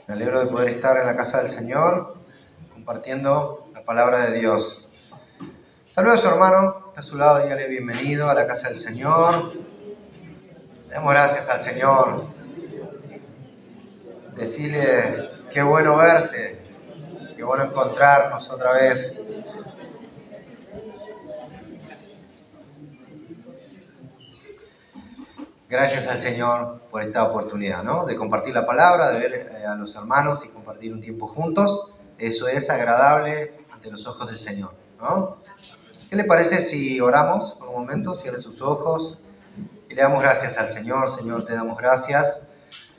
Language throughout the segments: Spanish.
Me alegro de poder estar en la casa del Señor, compartiendo la palabra de Dios. Saluda a su hermano, está a su lado, dígale bienvenido a la casa del Señor. Demos gracias al Señor. Decirle, qué bueno verte, qué bueno encontrarnos otra vez. Gracias al Señor por esta oportunidad, ¿no? De compartir la palabra, de ver a los hermanos y compartir un tiempo juntos. Eso es agradable ante los ojos del Señor, ¿no? ¿Qué le parece si oramos por un momento? Cierre sus ojos y le damos gracias al Señor. Señor, te damos gracias.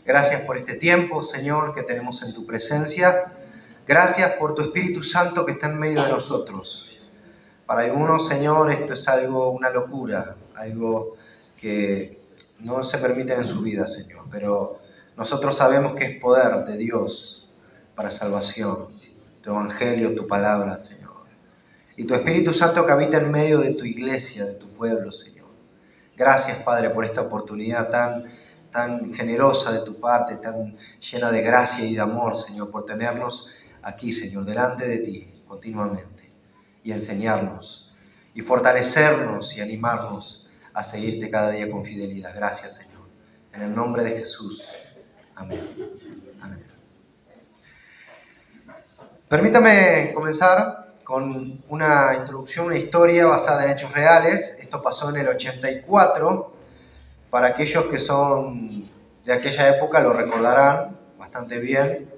Gracias por este tiempo, Señor, que tenemos en tu presencia. Gracias por tu Espíritu Santo que está en medio de nosotros. Para algunos, Señor, esto es una locura, algo que no se permiten en su vida, Señor. Pero nosotros sabemos que es poder de Dios para salvación. Tu evangelio, tu palabra, Señor. Y tu Espíritu Santo que habita en medio de tu iglesia, de tu pueblo, Señor. Gracias, Padre, por esta oportunidad tan generosa de tu parte, tan llena de gracia y de amor, Señor, por tenernos aquí, Señor, delante de ti continuamente y enseñarnos y fortalecernos y animarnos a seguirte cada día con fidelidad. Gracias, Señor. En el nombre de Jesús. Amén. Amén. Permítame comenzar con una introducción, una historia basada en hechos reales. Esto pasó en el 84. Para aquellos que son de aquella época lo recordarán bastante bien.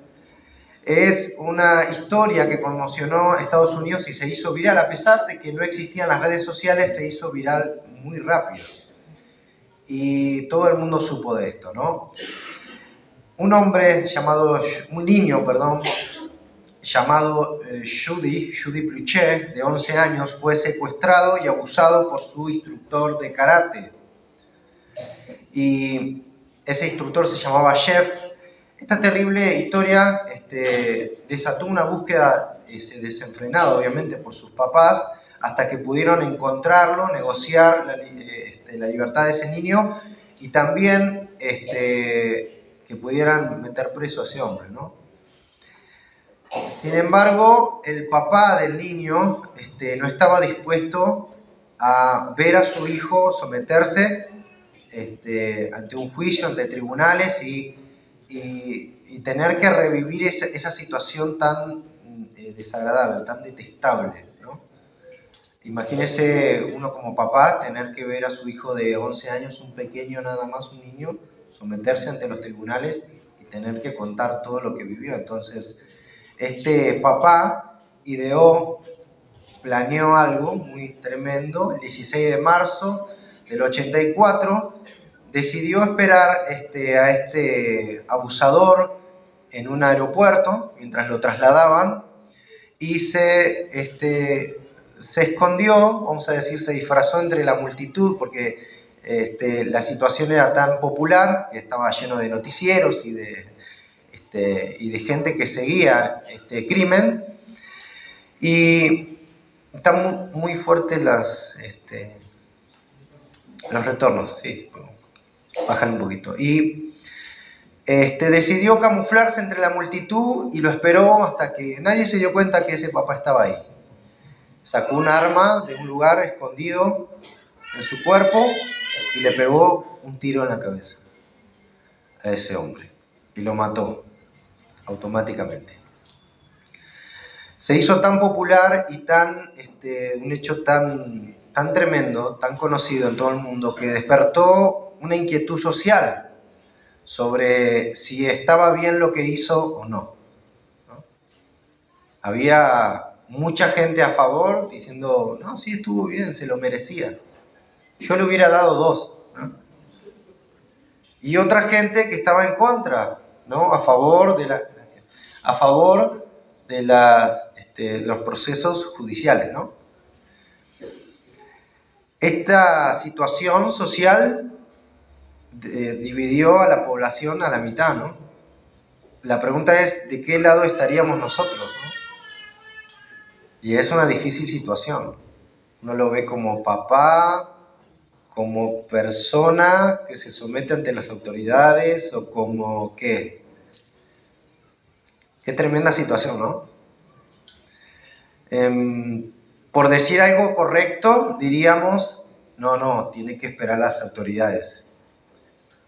Es una historia que conmocionó a Estados Unidos y se hizo viral. A pesar de que no existían las redes sociales, se hizo viral muy rápido. Y todo el mundo supo de esto, ¿no? Un niño, llamado Judy Pluchet, de 11 años, fue secuestrado y abusado por su instructor de karate. Y ese instructor se llamaba Jeff. Esta terrible historia desató una búsqueda desenfrenada, obviamente, por sus papás, hasta que pudieron encontrarlo, negociar la libertad de ese niño y también que pudieran meter preso a ese hombre, ¿no? Sin embargo, el papá del niño no estaba dispuesto a ver a su hijo someterse ante un juicio, ante tribunales y tener que revivir esa situación tan desagradable, tan detestable, ¿no? Imagínese uno como papá tener que ver a su hijo de 11 años, un pequeño nada más, un niño, someterse ante los tribunales y tener que contar todo lo que vivió. Entonces, este papá planeó algo muy tremendo. El 16 de marzo del 84 decidió esperar a este abusador en un aeropuerto mientras lo trasladaban y se escondió, vamos a decir, se disfrazó entre la multitud porque la situación era tan popular que estaba lleno de noticieros y de gente que seguía este crimen. Y están muy fuertes los retornos, sí, bajan un poquito. Y decidió camuflarse entre la multitud y lo esperó hasta que nadie se dio cuenta que ese papá estaba ahí. Sacó un arma de un lugar escondido en su cuerpo y le pegó un tiro en la cabeza a ese hombre y lo mató automáticamente. Se hizo tan popular y un hecho tan tremendo, tan conocido en todo el mundo, que despertó una inquietud social sobre si estaba bien lo que hizo o no, ¿no? Había mucha gente a favor diciendo, no, sí, estuvo bien, se lo merecía. Yo le hubiera dado 2, ¿no? Y otra gente que estaba en contra, ¿no? A favor de los procesos judiciales, ¿no? Esta situación social dividió a la población a la mitad, ¿no? La pregunta es, ¿de qué lado estaríamos nosotros, ¿no? Y es una difícil situación. Uno lo ve como papá, como persona que se somete ante las autoridades o como ¿qué? Qué tremenda situación, ¿no? Por decir algo correcto, diríamos, no, tiene que esperar a las autoridades.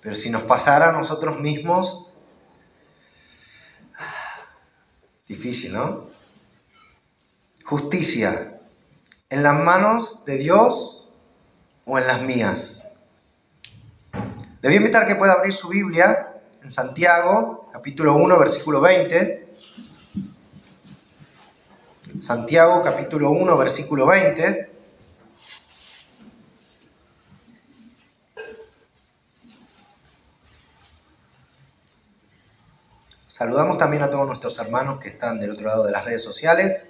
Pero si nos pasara a nosotros mismos, difícil, ¿no? Justicia, ¿en las manos de Dios o en las mías? Le voy a invitar a que pueda abrir su Biblia en Santiago, capítulo 1, versículo 20. Santiago, capítulo 1, versículo 20. Saludamos también a todos nuestros hermanos que están del otro lado de las redes sociales.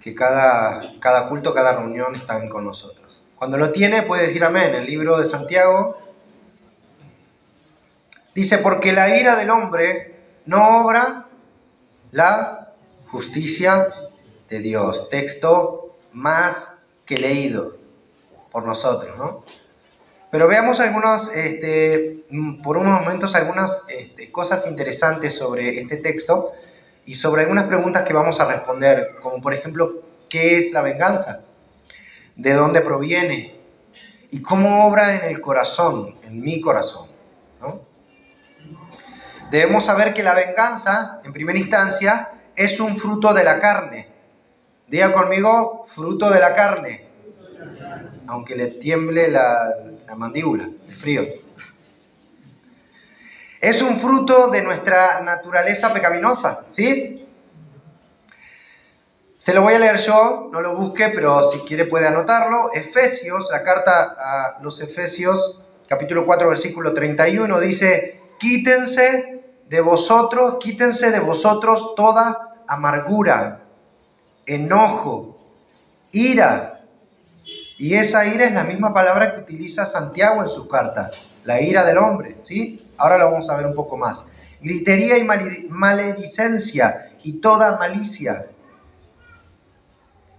Que cada culto, cada reunión están con nosotros. Cuando lo tiene puede decir amén. El libro de Santiago dice, porque la ira del hombre no obra la justicia de Dios. Texto más que leído por nosotros, ¿no? Pero veamos por unos momentos algunas cosas interesantes sobre este texto y sobre algunas preguntas que vamos a responder, como por ejemplo, ¿qué es la venganza? ¿De dónde proviene? ¿Y cómo obra en el corazón, en mi corazón, ¿no? Debemos saber que la venganza, en primera instancia, es un fruto de la carne. Diga conmigo, fruto de la carne. Aunque le tiemble la mandíbula, de frío. Es un fruto de nuestra naturaleza pecaminosa, ¿sí? Se lo voy a leer yo, no lo busque, pero si quiere puede anotarlo. Efesios, la carta a los Efesios, capítulo 4, versículo 31, dice, quítense de vosotros toda amargura, enojo, ira. Y esa ira es la misma palabra que utiliza Santiago en su carta, la ira del hombre, ¿sí? Ahora lo vamos a ver un poco más. Gritería y maledicencia y toda malicia.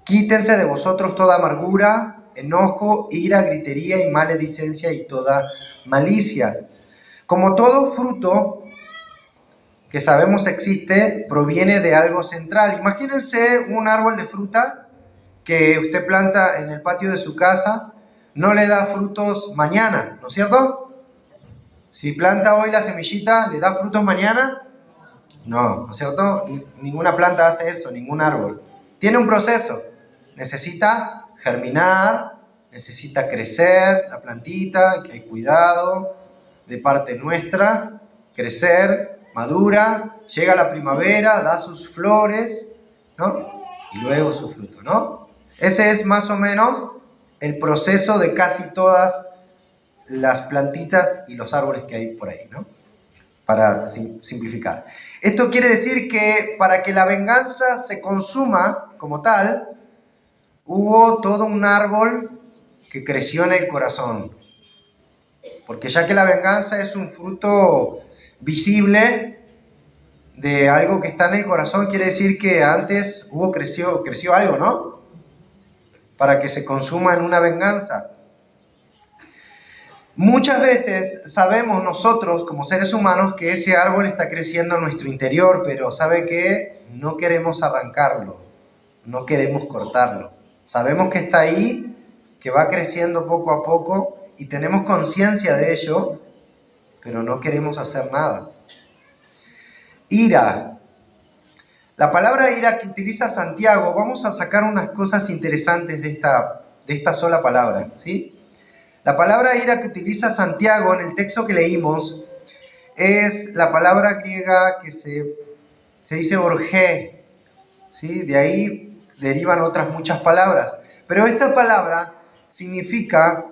Quítense de vosotros toda amargura, enojo, ira, gritería y maledicencia y toda malicia. Como todo fruto que sabemos existe, proviene de algo central. Imagínense un árbol de fruta que usted planta en el patio de su casa, no le da frutos mañana, ¿no es cierto? Si planta hoy la semillita, ¿le da frutos mañana? No, ¿no es cierto? Ninguna planta hace eso, ningún árbol. Tiene un proceso. Necesita germinar, necesita crecer la plantita, que hay cuidado de parte nuestra, crecer, madura, llega la primavera, da sus flores, ¿no? Y luego su fruto, ¿no? Ese es más o menos el proceso de casi todas las plantitas y los árboles que hay por ahí, ¿no? Para simplificar. Esto quiere decir que para que la venganza se consuma como tal, hubo todo un árbol que creció en el corazón. Porque ya que la venganza es un fruto visible de algo que está en el corazón, quiere decir que antes creció algo, ¿no? Para que se consuma en una venganza. Muchas veces sabemos nosotros como seres humanos que ese árbol está creciendo en nuestro interior, pero ¿sabe qué? No queremos arrancarlo, no queremos cortarlo. Sabemos que está ahí, que va creciendo poco a poco y tenemos conciencia de ello, pero no queremos hacer nada. Ira. La palabra ira que utiliza Santiago, vamos a sacar unas cosas interesantes de esta sola palabra, ¿sí? La palabra ira que utiliza Santiago en el texto que leímos es la palabra griega que se dice orgé, ¿sí? De ahí derivan otras muchas palabras. Pero esta palabra significa,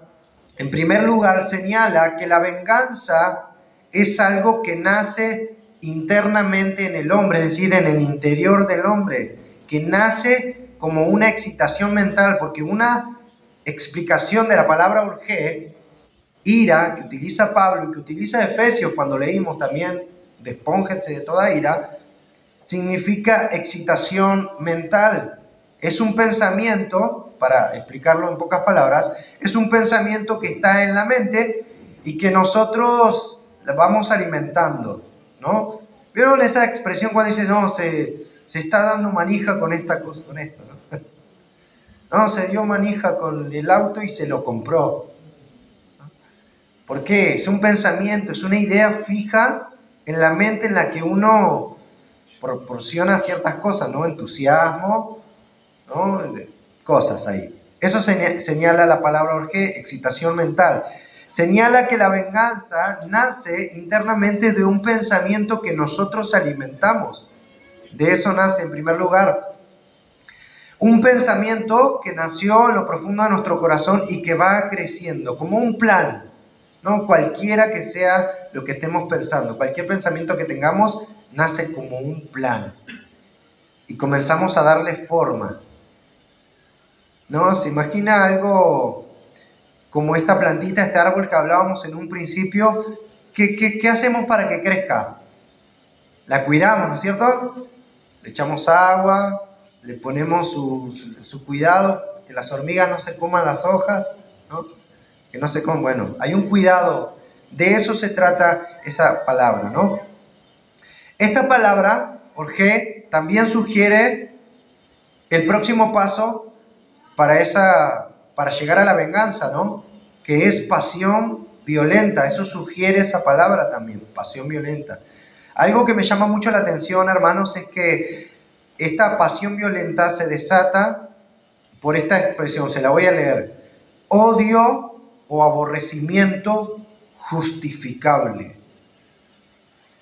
en primer lugar, señala que la venganza es algo que nace internamente en el hombre, es decir, en el interior del hombre, que nace como una excitación mental, porque una explicación de la palabra orgé, ira, que utiliza Pablo y que utiliza Efesios cuando leímos también, despónjense de toda ira, significa excitación mental. Es un pensamiento, para explicarlo en pocas palabras, es un pensamiento que está en la mente y que nosotros vamos alimentando. ¿no? ¿Vieron esa expresión cuando dicen, no, se está dando manija con esta cosa, con esto, ¿no? No, se dio manija con el auto y se lo compró. ¿Por qué? Es un pensamiento, es una idea fija en la mente en la que uno proporciona ciertas cosas, ¿no? Entusiasmo, ¿no? Cosas ahí. Eso señala la palabra orge, excitación mental. Señala que la venganza nace internamente de un pensamiento que nosotros alimentamos. De eso nace en primer lugar. Un pensamiento que nació en lo profundo de nuestro corazón y que va creciendo, como un plan, ¿no? Cualquiera que sea lo que estemos pensando, cualquier pensamiento que tengamos, nace como un plan. Y comenzamos a darle forma, ¿no? ¿Se imagina algo como esta plantita, este árbol que hablábamos en un principio? ¿Qué hacemos para que crezca? La cuidamos, ¿no es cierto? Le echamos agua, le ponemos su cuidado, que las hormigas no se coman las hojas, ¿no? Que no se coman. Bueno, hay un cuidado. De eso se trata esa palabra, ¿no? Esta palabra, orge, también sugiere el próximo paso para llegar a la venganza, ¿no? Que es pasión violenta. Eso sugiere esa palabra también, pasión violenta. Algo que me llama mucho la atención, hermanos, es que esta pasión violenta se desata por esta expresión, se la voy a leer: odio o aborrecimiento justificable.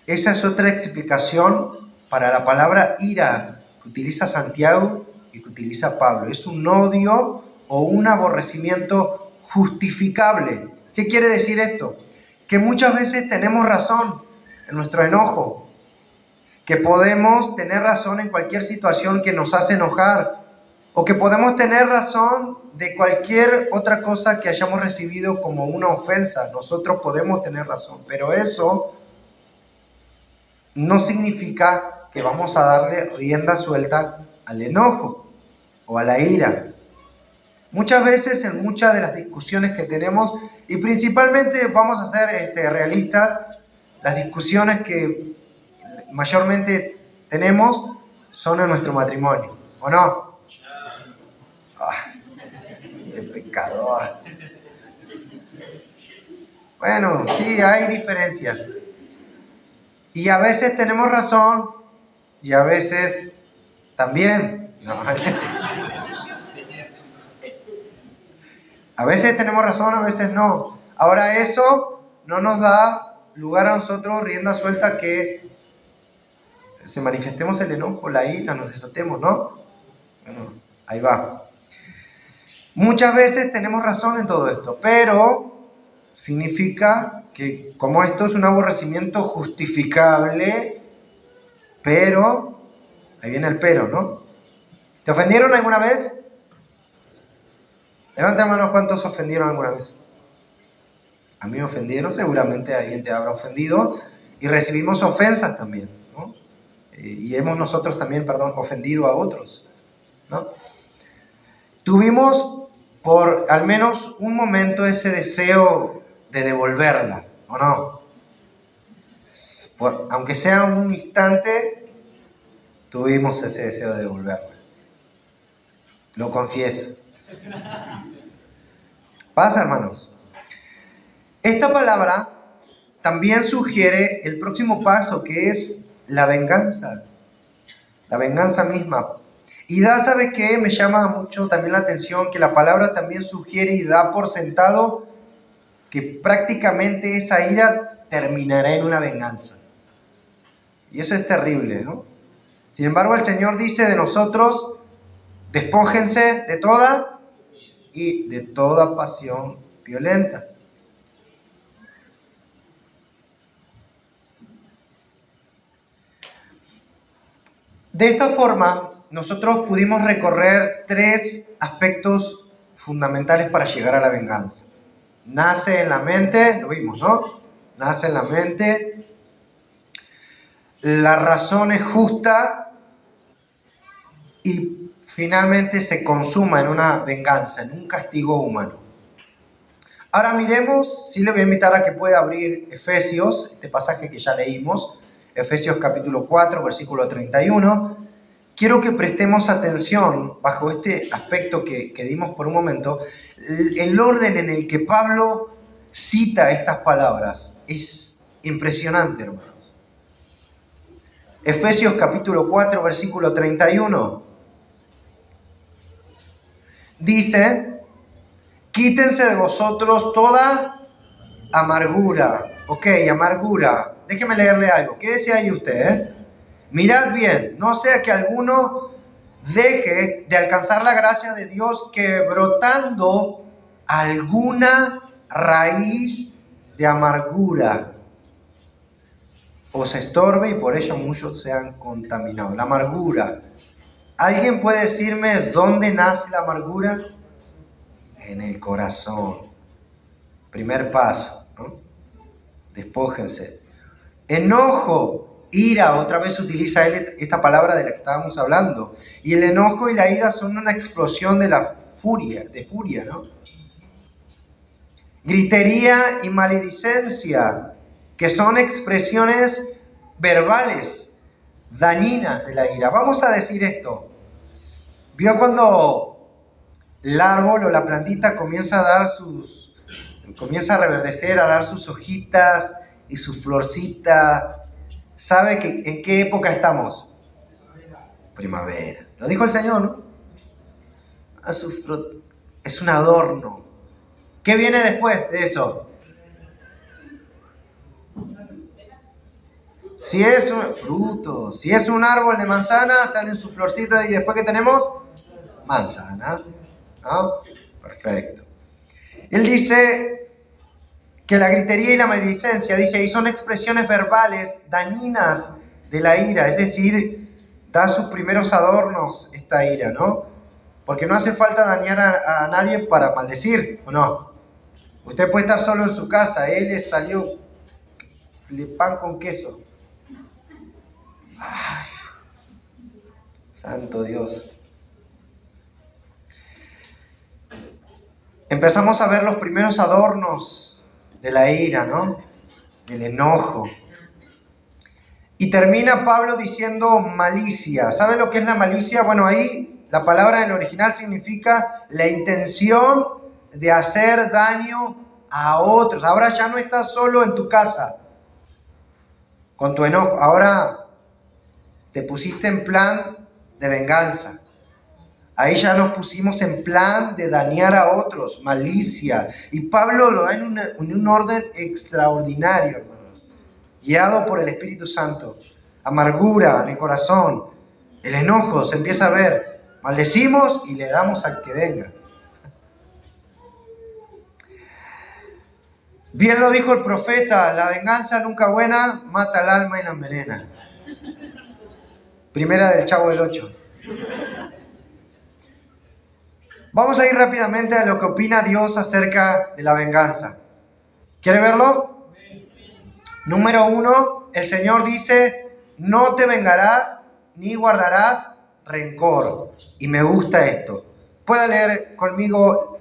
Esa es otra explicación para la palabra ira que utiliza Santiago y que utiliza Pablo. Es un odio o un aborrecimiento justificable. ¿Qué quiere decir esto? Que muchas veces tenemos razón en nuestro enojo, que podemos tener razón en cualquier situación que nos hace enojar, o que podemos tener razón de cualquier otra cosa que hayamos recibido como una ofensa. Nosotros podemos tener razón, pero eso no significa que vamos a darle rienda suelta al enojo o a la ira. Muchas veces en muchas de las discusiones que tenemos, y principalmente vamos a ser realistas, las discusiones que mayormente tenemos son en nuestro matrimonio, ¿o no? Ah, ¡qué pecador! Bueno, sí, hay diferencias. Y a veces tenemos razón y a veces también. No. A veces tenemos razón, a veces no. Ahora eso no nos da lugar a nosotros rienda suelta que se manifestemos el enojo, la ira, nos desatemos, ¿no? Bueno, ahí va. Muchas veces tenemos razón en todo esto, pero significa que como esto es un aborrecimiento justificable, pero, ahí viene el pero, ¿no? ¿Te ofendieron alguna vez? Levanta manos, ¿cuántos ofendieron alguna vez? A mí me ofendieron, seguramente alguien te habrá ofendido, y recibimos ofensas también, ¿no? Y hemos nosotros también, ofendido a otros, ¿no? Tuvimos por al menos un momento ese deseo de devolverla, ¿o no? Aunque sea un instante, tuvimos ese deseo de devolverla. Lo confieso. Pasa, hermanos. Esta palabra también sugiere el próximo paso, que es la venganza misma. Y ¿sabe qué? Me llama mucho también la atención que la palabra también sugiere y da por sentado que prácticamente esa ira terminará en una venganza. Y eso es terrible, ¿no? Sin embargo, el Señor dice de nosotros: despójense de toda pasión violenta. De esta forma, nosotros pudimos recorrer 3 aspectos fundamentales para llegar a la venganza. Nace en la mente, lo vimos, ¿no? Nace en la mente, la razón es justa y finalmente se consuma en una venganza, en un castigo humano. Ahora miremos, sí le voy a invitar a que pueda abrir Efesios, este pasaje que ya leímos, Efesios capítulo 4, versículo 31. Quiero que prestemos atención bajo este aspecto que dimos por un momento. El orden en el que Pablo cita estas palabras es impresionante, hermanos. Efesios capítulo 4, versículo 31. Dice, quítense de vosotros toda amargura. Ok, amargura. Déjeme leerle algo. Quédese ahí usted. Mirad bien, no sea que alguno deje de alcanzar la gracia de Dios, que brotando alguna raíz de amargura os estorbe y por ella muchos sean contaminados. La amargura. ¿Alguien puede decirme dónde nace la amargura? En el corazón. Primer paso, ¿no? Despójense. Enojo, ira, otra vez utiliza él esta palabra de la que estábamos hablando. Y el enojo y la ira son una explosión de furia, ¿no? Gritería y maledicencia, que son expresiones verbales dañinas de la ira. Vamos a decir esto. ¿Vio cuando el árbol o la plantita comienza a reverdecer, a dar sus hojitas y sus florcitas? ¿Sabe en qué época estamos? Primavera. Lo dijo el Señor, ¿no? Es un adorno. ¿Qué viene después de eso? Si es un fruto, si es un árbol de manzanas, salen sus florcitas y después ¿qué tenemos? Manzanas, ¿no? Perfecto. Él dice que la gritería y la maledicencia, dice ahí, son expresiones verbales dañinas de la ira, es decir, da sus primeros adornos esta ira, ¿no? Porque no hace falta dañar a nadie para maldecir, ¿o no? Usted puede estar solo en su casa, él le salió pan con queso. Ay, santo Dios. Empezamos a ver los primeros adornos de la ira, ¿no? El enojo. Y termina Pablo diciendo malicia. ¿Saben lo que es la malicia? Bueno, ahí la palabra en el original significa la intención de hacer daño a otros. Ahora ya no estás solo en tu casa con tu enojo. Ahora te pusiste en plan de venganza. Ahí ya nos pusimos en plan de dañar a otros, malicia. Y Pablo lo da en un orden extraordinario, hermanos. Guiado por el Espíritu Santo. Amargura en el corazón. El enojo se empieza a ver. Maldecimos y le damos al que venga. Bien lo dijo el profeta, la venganza nunca buena mata el alma y la envenena. Primera del Chavo del 8. Vamos a ir rápidamente a lo que opina Dios acerca de la venganza. ¿Quiere verlo? Número 1, el Señor dice, no te vengarás ni guardarás rencor. Y me gusta esto. Puede leer conmigo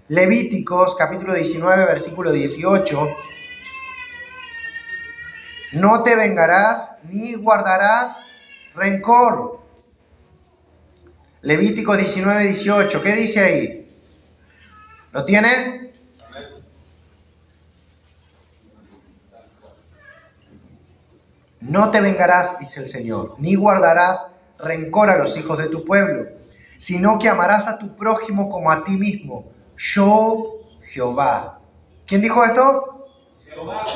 Levíticos capítulo 19, versículo 18. No te vengarás ni guardarás rencor. Levítico 19, 18. ¿Qué dice ahí? ¿Lo tiene? No te vengarás, dice el Señor, ni guardarás rencor a los hijos de tu pueblo, sino que amarás a tu prójimo como a ti mismo. Yo, Jehová. ¿Quién dijo esto? Jehová.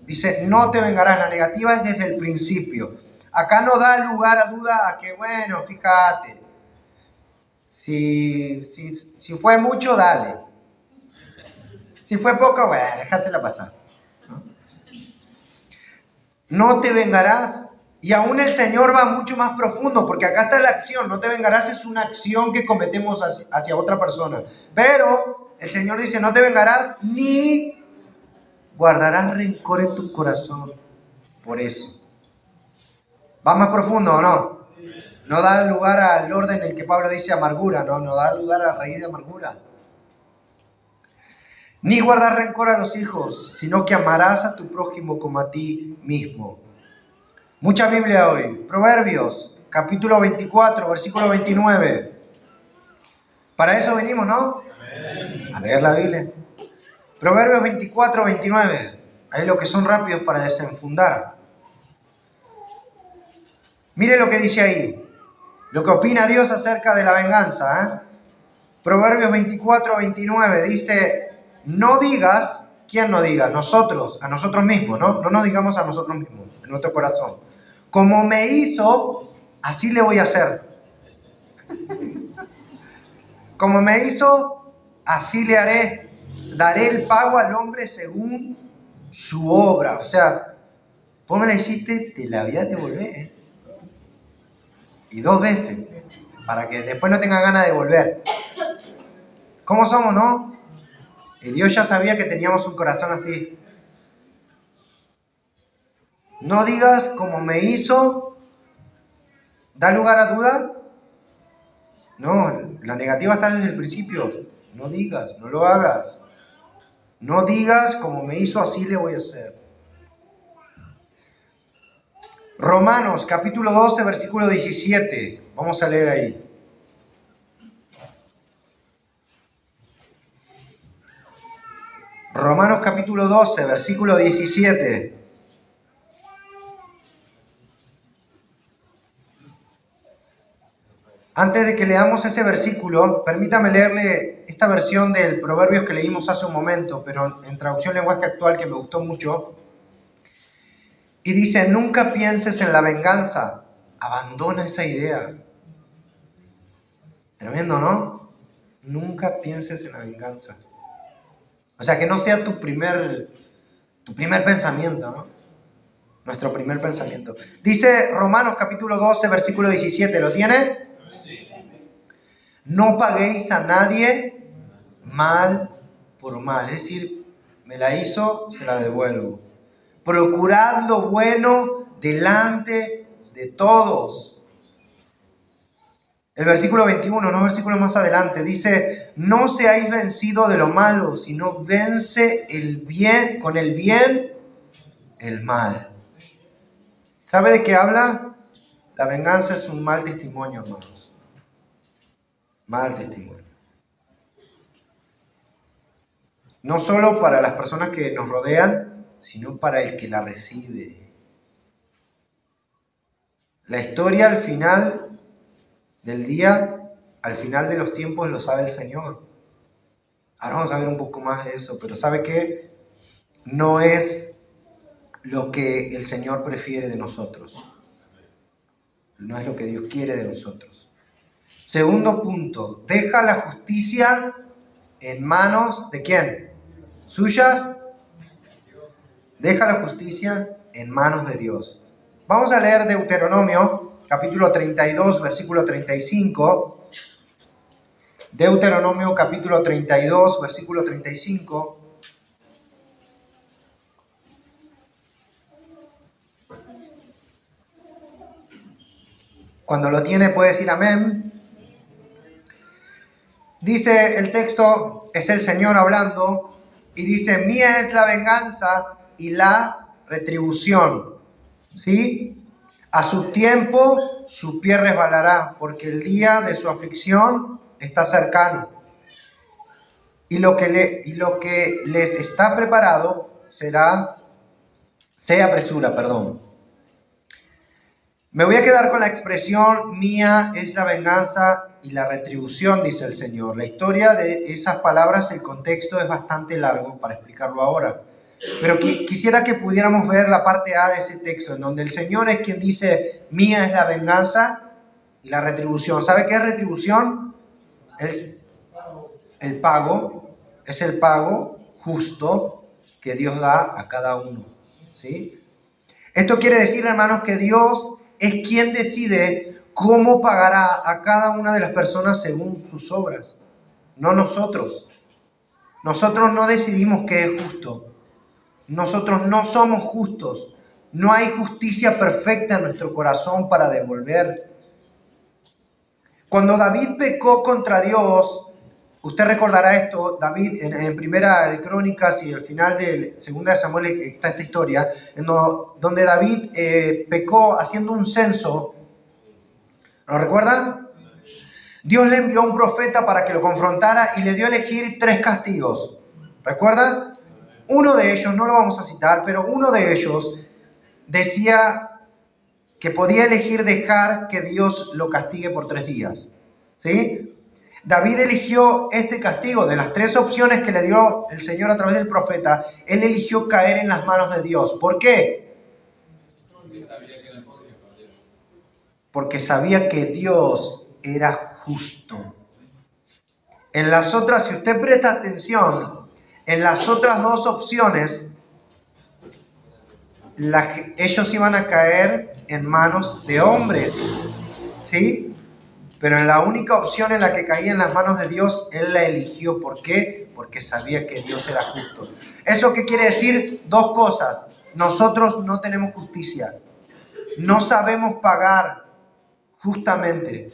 Dice, no te vengarás. La negativa es desde el principio. Acá no da lugar a duda a que, bueno, fíjate, si fue mucho, dale. Si fue poco, bueno, déjasela pasar. No te vengarás. Y aún el Señor va mucho más profundo, porque acá está la acción. No te vengarás es una acción que cometemos hacia otra persona. Pero el Señor dice, no te vengarás ni guardarás rencor en tu corazón. Por eso. ¿Va más profundo o no? No da lugar al orden en el que Pablo dice amargura, no da lugar a raíz de amargura. Ni guardar rencor a los hijos, sino que amarás a tu prójimo como a ti mismo. Mucha Biblia hoy. Proverbios, capítulo 24, versículo 29. Para eso venimos, ¿no? A leer la Biblia. Proverbios 24, 29. Hay los que son rápidos para desenfundar. Mire lo que dice ahí. Lo que opina Dios acerca de la venganza. Proverbios 24, 29 dice: no digas, ¿quién no diga? Nosotros, a nosotros mismos, ¿no? No nos digamos a nosotros mismos, en nuestro corazón. Como me hizo, así le voy a hacer. Como me hizo, así le haré. Daré el pago al hombre según su obra. O sea, vos me la hiciste, te la voy a devolver. Y 2 veces, para que después no tenga ganas de volver. ¿Cómo somos, no? Y Dios ya sabía que teníamos un corazón así. No digas como me hizo, ¿da lugar a dudar? No, la negativa está desde el principio. No digas, no lo hagas. No digas como me hizo, así le voy a hacer. Romanos capítulo 12, versículo 17. Vamos a leer ahí. Romanos capítulo 12, versículo 17. Antes de que leamos ese versículo, permítame leerle esta versión del Proverbios que leímos hace un momento, pero en traducción lenguaje actual, que me gustó mucho. Y dice: nunca pienses en la venganza, abandona esa idea. Tremendo, ¿no? Nunca pienses en la venganza. O sea, que no sea tu primer pensamiento, ¿no? Nuestro primer pensamiento. Dice Romanos capítulo 12, versículo 17, ¿lo tiene? No paguéis a nadie mal por mal. Es decir, me la hizo, se la devuelvo. Procurad lo bueno delante de todos. El versículo 21, no versículo más adelante, dice: no seáis vencidos de lo malo, sino vence el bien, con el bien, el mal. ¿Sabe de qué habla? La venganza es un mal testimonio, hermanos. Mal testimonio. No solo para las personas que nos rodean, sino para el que la recibe. La historia al final del día, al final de los tiempos, lo sabe el Señor. Ahora vamos a ver un poco más de eso, pero ¿sabe qué? No es lo que el Señor prefiere de nosotros. No es lo que Dios quiere de nosotros. Segundo punto, deja la justicia en manos ¿de quién? ¿Suyas? Deja la justicia en manos de Dios. Vamos a leer Deuteronomio, capítulo 32, versículo 35. Deuteronomio, capítulo 32, versículo 35. Cuando lo tiene puede decir amén. Dice el texto, es el Señor hablando, y dice: mía es la venganza y la retribución. ¿Sí? A su tiempo su pie resbalará, porque el día de su aflicción está cercano. Y lo que les está preparado se apresura, Me voy a quedar con la expresión: mía es la venganza y la retribución, dice el Señor. La historia de esas palabras, el contexto es bastante largo para explicarlo ahora. Pero quisiera que pudiéramos ver la parte A de ese texto, en donde el Señor es quien dice: mía es la venganza y la retribución. ¿Sabe qué es retribución? El pago. Es el pago justo que Dios da a cada uno. ¿Sí? Esto quiere decir, hermanos, que Dios es quien decide cómo pagará a cada una de las personas según sus obras, no nosotros. Nosotros no decidimos qué es justo. Nosotros no somos justos. No hay justicia perfecta en nuestro corazón para devolver. Cuando David pecó contra Dios, Usted recordará esto, David, en Primera de Crónicas y el final de Segunda de Samuel está esta historia, donde David pecó haciendo un censo. ¿Lo recuerdan? Dios le envió a un profeta para que lo confrontara y le dio a elegir 3 castigos. ¿Recuerdan? Uno de ellos, no lo vamos a citar, pero uno de ellos decía que podía elegir dejar que Dios lo castigue por 3 días. ¿Sí? David eligió este castigo. De las 3 opciones que le dio el Señor a través del profeta, él eligió caer en las manos de Dios. ¿Por qué? Porque sabía que Dios era justo. En las otras, si usted presta atención, en las otras 2 opciones, ellos iban a caer en manos de hombres. ¿Sí? Pero en la única opción en la que caía en las manos de Dios, él la eligió. ¿Por qué? Porque sabía que Dios era justo. ¿Eso qué quiere decir? 2 cosas. Nosotros no tenemos justicia. No sabemos pagar justamente.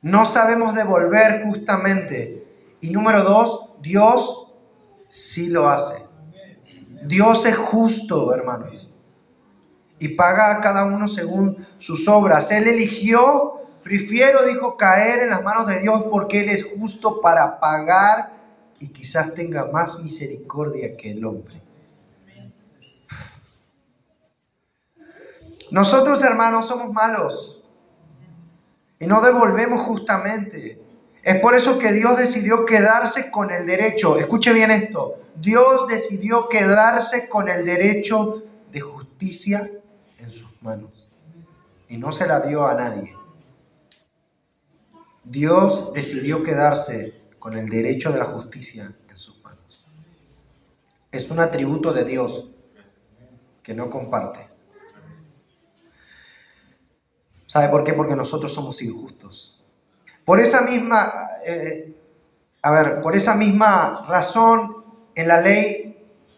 No sabemos devolver justamente. Y número 2, Dios sí lo hace. Dios es justo, hermanos. Y paga a cada uno según sus obras. Él eligió, prefiero, dijo, caer en las manos de Dios porque Él es justo para pagar y quizás tenga más misericordia que el hombre. Nosotros, hermanos, somos malos y no devolvemos justamente. Es por eso que Dios decidió quedarse con el derecho. Escuche bien esto. Dios decidió quedarse con el derecho de justicia en sus manos y no se la dio a nadie. Dios decidió quedarse con el derecho de la justicia en sus manos. Es un atributo de Dios que no comparte. ¿Sabe por qué? Porque nosotros somos injustos. Por esa misma, por esa misma razón, en la ley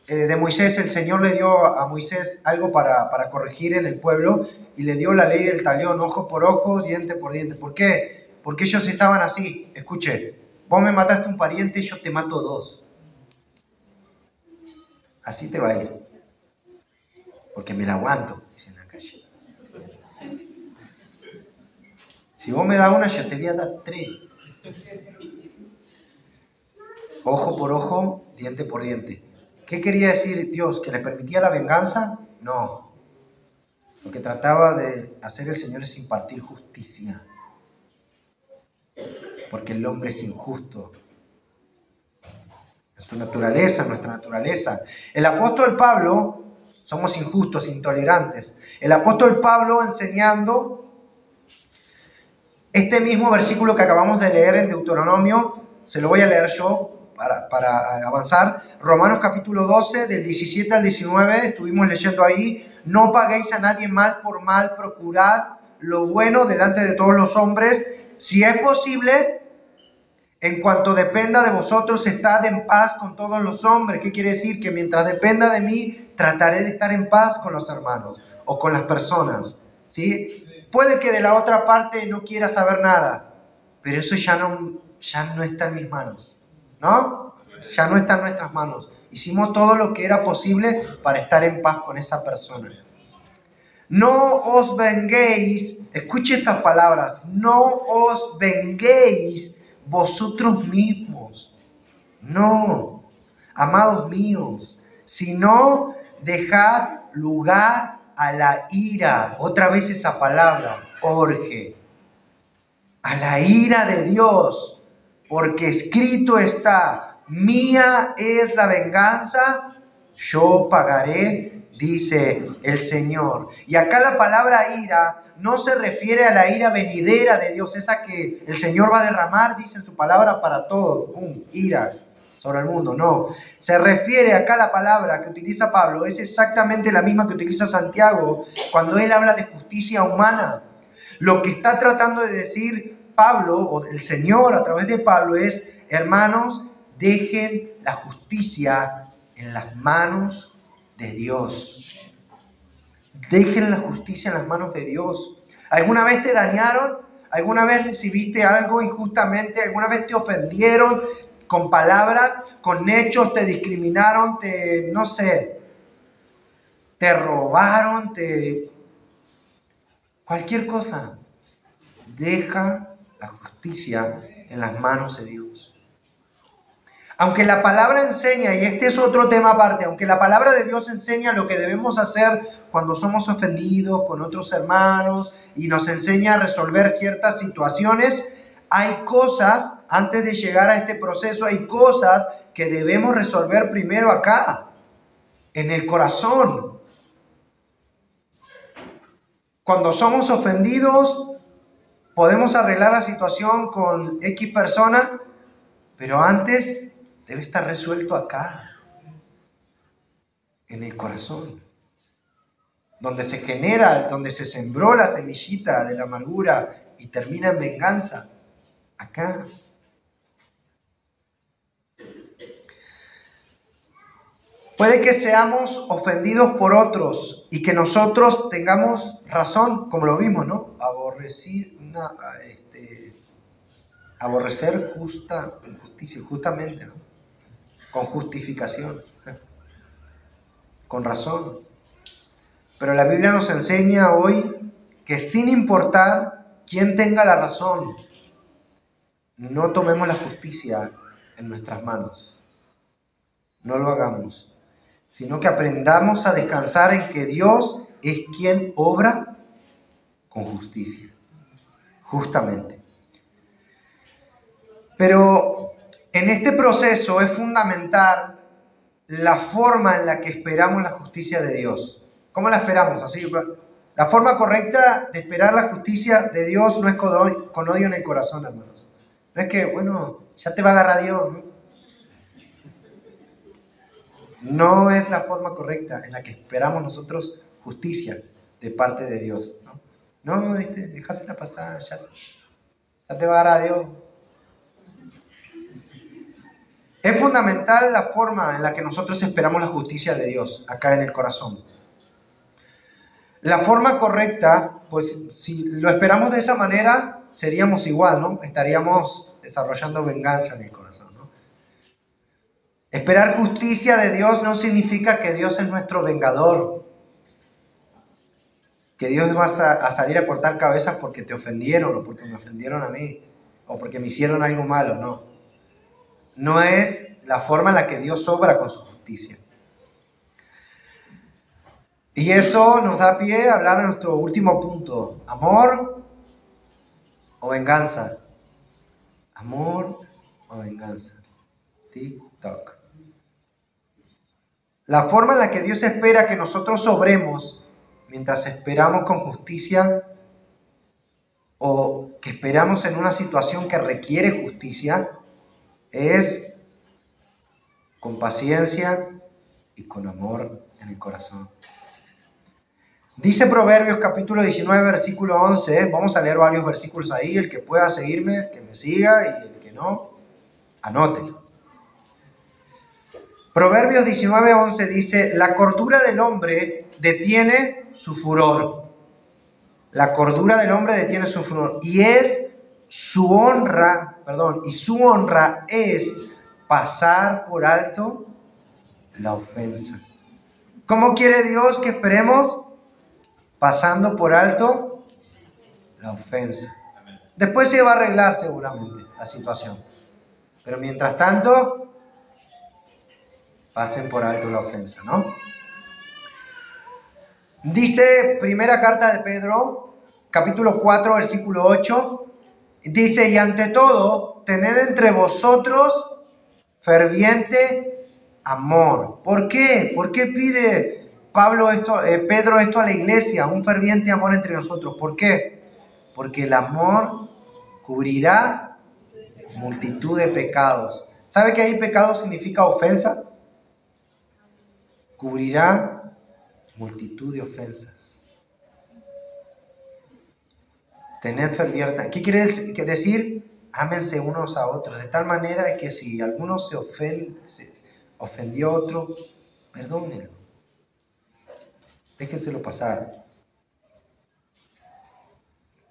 de Moisés, el Señor le dio a Moisés algo para corregir en el pueblo y le dio la ley del talión, ojo por ojo, diente por diente. ¿Por qué? Porque ellos estaban así. Escuche, vos me mataste un pariente, yo te mato 2. Así te va a ir. Porque me la aguanto, dice en la calle. Si vos me das 1, yo te voy a dar 3. Ojo por ojo, diente por diente. ¿Qué quería decir Dios? ¿Que le permitía la venganza? No. Lo que trataba de hacer el Señor es impartir justicia. Porque el hombre es injusto. Es su naturaleza, nuestra naturaleza. El apóstol Pablo, somos injustos, intolerantes. El apóstol Pablo enseñando este mismo versículo que acabamos de leer en Deuteronomio, se lo voy a leer yo para avanzar. Romanos capítulo 12, del 17 al 19, estuvimos leyendo ahí. No paguéis a nadie mal por mal, procurad lo bueno delante de todos los hombres. Si es posible, en cuanto dependa de vosotros, estad en paz con todos los hombres. ¿Qué quiere decir? Que mientras dependa de mí, trataré de estar en paz con los hermanos o con las personas, ¿sí? Puede que de la otra parte no quiera saber nada, pero eso ya no está en mis manos, ¿no? Ya no está en nuestras manos. Hicimos todo lo que era posible para estar en paz con esa persona. No os venguéis, escuche estas palabras, no os venguéis vosotros mismos, no, amados míos, sino dejad lugar a la ira. Otra vez esa palabra, orge, a la ira de Dios, porque escrito está, mía es la venganza, yo pagaré, dice el Señor. Y acá la palabra ira no se refiere a la ira venidera de Dios, esa que el Señor va a derramar, dice en su palabra, para todos, ira sobre el mundo. No, se refiere acá la palabra que utiliza Pablo, es exactamente la misma que utiliza Santiago cuando él habla de justicia humana. Lo que está tratando de decir Pablo, o el Señor a través de Pablo, es, hermanos, dejen la justicia en las manos de Dios. Dejen la justicia en las manos de Dios. ¿Alguna vez te dañaron? ¿Alguna vez recibiste algo injustamente? ¿Alguna vez te ofendieron con palabras, con hechos, te discriminaron, no sé, te robaron, cualquier cosa? Deja la justicia en las manos de Dios. Aunque la palabra enseña, y este es otro tema aparte, aunque la palabra de Dios enseña lo que debemos hacer cuando somos ofendidos con otros hermanos y nos enseña a resolver ciertas situaciones, hay cosas, antes de llegar a este proceso, hay cosas que debemos resolver primero acá, en el corazón. Cuando somos ofendidos, podemos arreglar la situación con X persona, pero antes debe estar resuelto acá, en el corazón, donde se genera, donde se sembró la semillita de la amargura y termina en venganza, acá. Puede que seamos ofendidos por otros y que nosotros tengamos razón, como lo vimos, ¿no? Aborrecer justicia, justamente, ¿no? Con justificación, con razón. Pero la Biblia nos enseña hoy que sin importar quién tenga la razón, no tomemos la justicia en nuestras manos. No lo hagamos, sino que aprendamos a descansar en que Dios es quien obra con justicia, justamente. Pero en este proceso es fundamental la forma en la que esperamos la justicia de Dios. ¿Cómo la esperamos? Así, la forma correcta de esperar la justicia de Dios no es con odio en el corazón, hermanos. No es que, bueno, ya te va a agarrar Dios, ¿no? No es la forma correcta en la que esperamos nosotros justicia de parte de Dios, ¿no? No, déjasela pasar, ya te va a agarrar Dios. Es fundamental la forma en la que nosotros esperamos la justicia de Dios, acá en el corazón. La forma correcta, pues si lo esperamos de esa manera, seríamos igual, ¿no? Estaríamos desarrollando venganza en el corazón, ¿no? Esperar justicia de Dios no significa que Dios es nuestro vengador, que Dios va a salir a cortar cabezas porque te ofendieron o porque me ofendieron a mí o porque me hicieron algo malo, no. No es la forma en la que Dios obra con su justicia. Y eso nos da pie a hablar de nuestro último punto. ¿Amor o venganza? Amor o venganza. Tic-toc. La forma en la que Dios espera que nosotros obremos mientras esperamos con justicia o que esperamos en una situación que requiere justicia es con paciencia y con amor en el corazón. Dice Proverbios capítulo 19, versículo 11, vamos a leer varios versículos ahí, el que pueda seguirme, que me siga, y el que no, anótelo. Proverbios 19, 11 dice, la cordura del hombre detiene su furor. La cordura del hombre detiene su furor, y su honra es pasar por alto la ofensa. ¿Cómo quiere Dios que esperemos? Pasando por alto la ofensa. Después se va a arreglar seguramente la situación. Pero mientras tanto, pasen por alto la ofensa, ¿no? Dice primera carta de Pedro, capítulo 4, versículo 8. Dice, y ante todo, tened entre vosotros ferviente amor. ¿Por qué? ¿Por qué pide Pedro esto a la iglesia? Un ferviente amor entre nosotros. ¿Por qué? Porque el amor cubrirá multitud de pecados. ¿Sabe que ahí pecado significa ofensa? Cubrirá multitud de ofensas. Tened ferviente. ¿Qué quiere decir? Ámense unos a otros, de tal manera que si alguno se ofendió a otro, perdónenlo. Déjenselo pasar.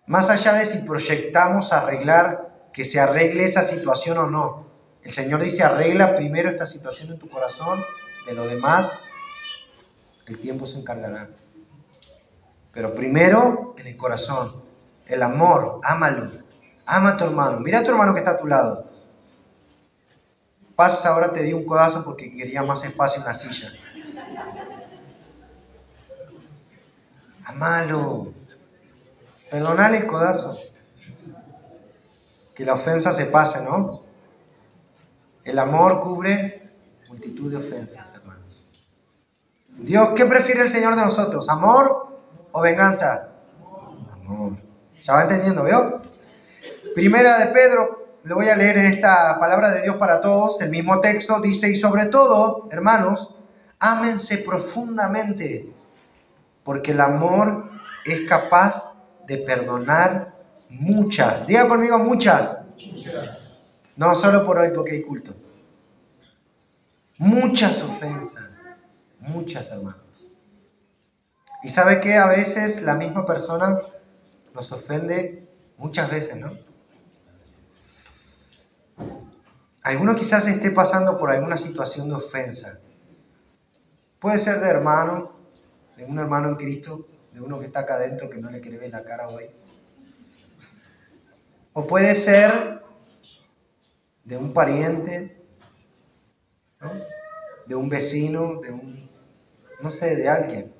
Más allá de si proyectamos arreglar, que se arregle esa situación o no. El Señor dice, arregla primero esta situación en tu corazón, de lo demás el tiempo se encargará. Pero primero en el corazón, el amor, ámalo, ama a tu hermano. Mira a tu hermano que está a tu lado. Pasas ahora, te di un codazo porque quería más espacio en la silla. Amalo. Perdonale el codazo. Que la ofensa se pase, ¿no? El amor cubre multitud de ofensas, hermanos. Dios, ¿qué prefiere el Señor de nosotros? ¿Amor o venganza? Amor. ¿Ya va entendiendo, veo? Primera de Pedro, le voy a leer en esta palabra de Dios para todos, el mismo texto, dice, y sobre todo, hermanos, ámense profundamente, porque el amor es capaz de perdonar muchas, diga conmigo muchas, no solo por hoy porque hay culto, muchas ofensas, muchas, hermanos. Y sabe que a veces la misma persona nos ofende muchas veces, ¿no? Alguno quizás esté pasando por alguna situación de ofensa. Puede ser de hermano, de un hermano en Cristo, de uno que está acá adentro que no le quiere ver la cara hoy. O puede ser de un pariente, ¿no? De un vecino, no sé, de alguien.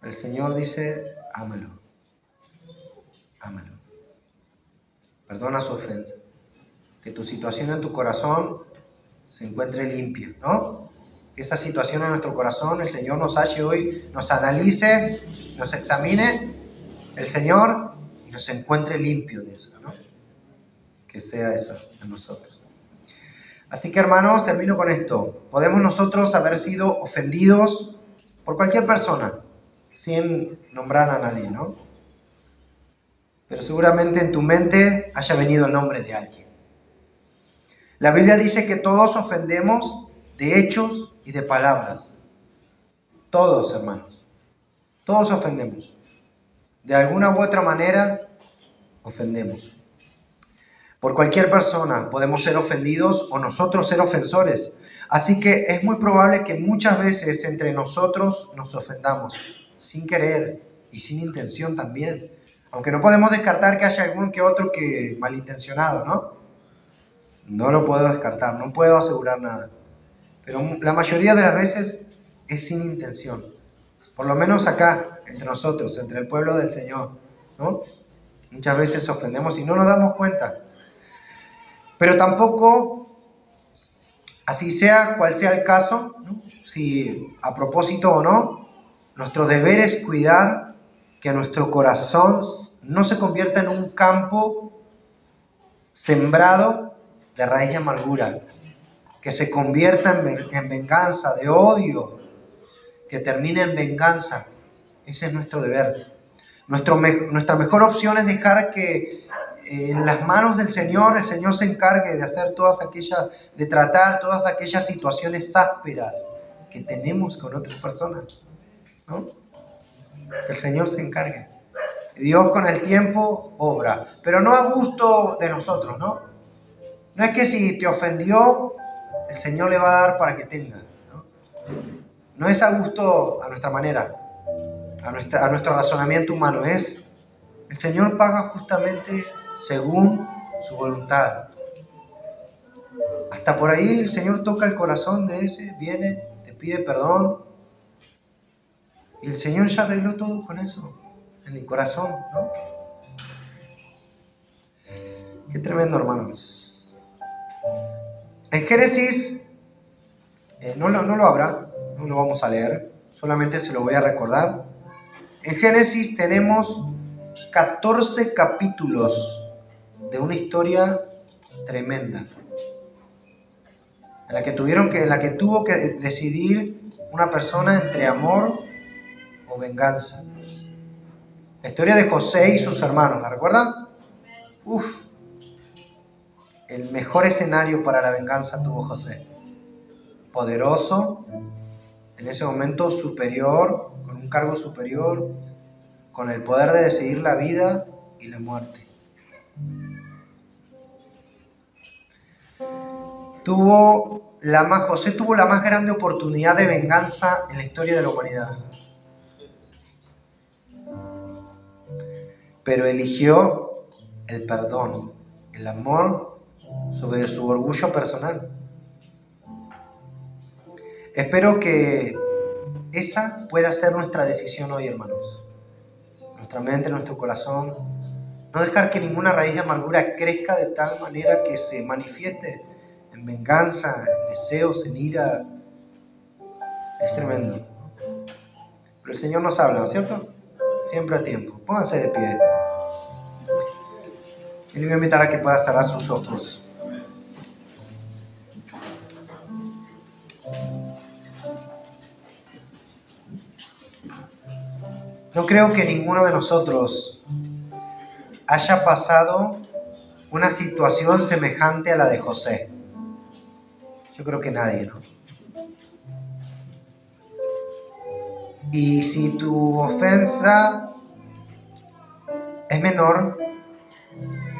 El Señor dice, ámalo, ámalo. Perdona su ofensa. Que tu situación en tu corazón se encuentre limpia, ¿no? Que esa situación en nuestro corazón, el Señor nos halle hoy, nos analice, nos examine, el Señor, y nos encuentre limpio de eso, ¿no? Que sea eso en nosotros. Así que, hermanos, termino con esto. Podemos nosotros haber sido ofendidos por cualquier persona, sin nombrar a nadie, ¿no? Pero seguramente en tu mente haya venido el nombre de alguien. La Biblia dice que todos ofendemos de hechos y de palabras. Todos, hermanos. Todos ofendemos. De alguna u otra manera, ofendemos. Por cualquier persona podemos ser ofendidos o nosotros ser ofensores. Así que es muy probable que muchas veces entre nosotros nos ofendamos, sin querer y sin intención también. Aunque no podemos descartar que haya algún que otro que malintencionado, ¿no? No lo puedo descartar, no puedo asegurar nada. Pero la mayoría de las veces es sin intención. Por lo menos acá, entre nosotros, entre el pueblo del Señor, ¿no? Muchas veces ofendemos y no nos damos cuenta. Pero tampoco, así sea cual sea el caso, ¿no? Si a propósito o no, nuestro deber es cuidar que nuestro corazón no se convierta en un campo sembrado de raíz de amargura, que se convierta en venganza, de odio, que termine en venganza. Ese es nuestro deber. Nuestra mejor opción es dejar que en las manos del Señor, el Señor se encargue de hacer de tratar todas aquellas situaciones ásperas que tenemos con otras personas, ¿no? Que el Señor se encargue. Dios con el tiempo obra, pero no a gusto de nosotros, ¿no? No es que si te ofendió, el Señor le va a dar para que tenga, ¿no? No es a gusto a nuestra manera, a nuestro razonamiento humano. Es, el Señor paga justamente según su voluntad. Hasta por ahí el Señor toca el corazón de ese, viene, te pide perdón. Y el Señor ya arregló todo con eso, en el corazón, ¿no? Qué tremendo, hermanos. En Génesis, no lo habrá, no lo vamos a leer, solamente se lo voy a recordar. En Génesis tenemos 14 capítulos de una historia tremenda, en la que tuvo que decidir una persona entre amor o venganza. La historia de José y sus hermanos, ¿la recuerdan? El mejor escenario para la venganza tuvo José. Poderoso, en ese momento superior, con un cargo superior, con el poder de decidir la vida y la muerte. José tuvo la más grande oportunidad de venganza en la historia de la humanidad. Pero eligió el perdón, el amor sobre su orgullo personal. Espero que esa pueda ser nuestra decisión hoy, hermanos. Nuestra mente, nuestro corazón. No dejar que ninguna raíz de amargura crezca de tal manera que se manifieste en venganza, en deseos, en ira. Es tremendo. Pero el Señor nos habla, ¿no es cierto? Siempre a tiempo. Pónganse de pie. Y le voy a invitar a que pueda cerrar sus ojos. No creo que ninguno de nosotros haya pasado una situación semejante a la de José. Yo creo que nadie, ¿no? Y si tu ofensa es menor,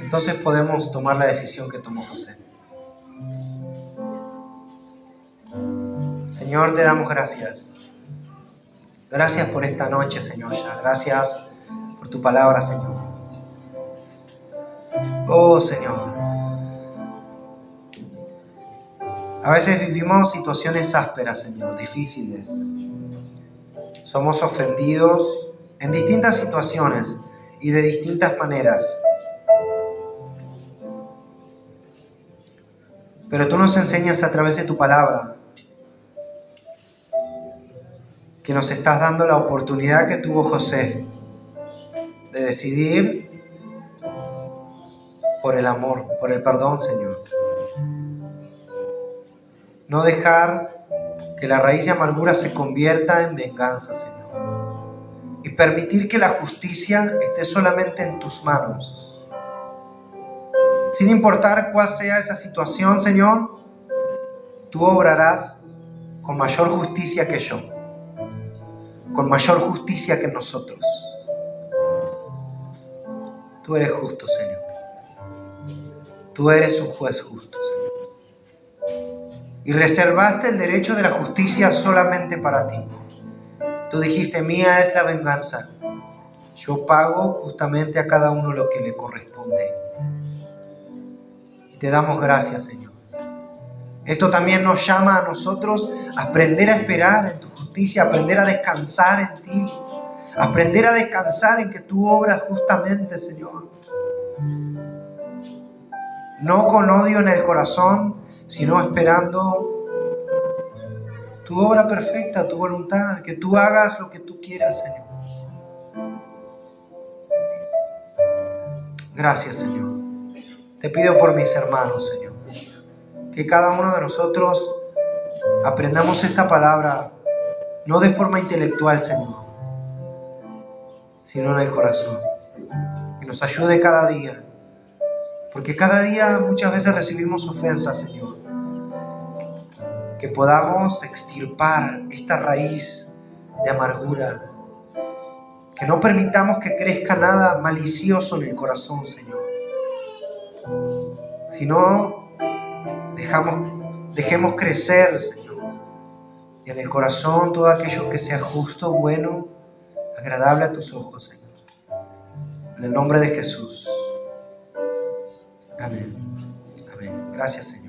entonces podemos tomar la decisión que tomó José. Señor, te damos gracias. Gracias por esta noche, Señor. Gracias por tu palabra, Señor. Oh, Señor. A veces vivimos situaciones ásperas, Señor, difíciles. Somos ofendidos en distintas situaciones y de distintas maneras. Pero tú nos enseñas a través de tu palabra que nos estás dando la oportunidad que tuvo José de decidir por el amor, por el perdón, Señor. No dejar que la raíz de amargura se convierta en venganza, Señor. Y permitir que la justicia esté solamente en tus manos. Sin importar cuál sea esa situación, Señor, tú obrarás con mayor justicia que yo, con mayor justicia que nosotros. Tú eres justo, Señor. Tú eres un juez justo, Señor. Y reservaste el derecho de la justicia solamente para ti. Tú dijiste, mía es la venganza. Yo pago justamente a cada uno lo que le corresponde. Te damos gracias, Señor. Esto también nos llama a nosotros a aprender a esperar en tu justicia, a aprender a descansar en ti, a aprender a descansar en que tú obras justamente, Señor. No con odio en el corazón, sino esperando tu obra perfecta, tu voluntad, que tú hagas lo que tú quieras, Señor. Gracias, Señor. Te pido por mis hermanos, Señor, que cada uno de nosotros aprendamos esta palabra, no de forma intelectual, Señor, sino en el corazón. Que nos ayude cada día, porque cada día muchas veces recibimos ofensas, Señor. Que podamos extirpar esta raíz de amargura, que no permitamos que crezca nada malicioso en el corazón, Señor. Sino dejemos crecer, Señor, en el corazón todo aquello que sea justo, bueno, agradable a tus ojos, Señor. En el nombre de Jesús. Amén. Amén. Gracias, Señor.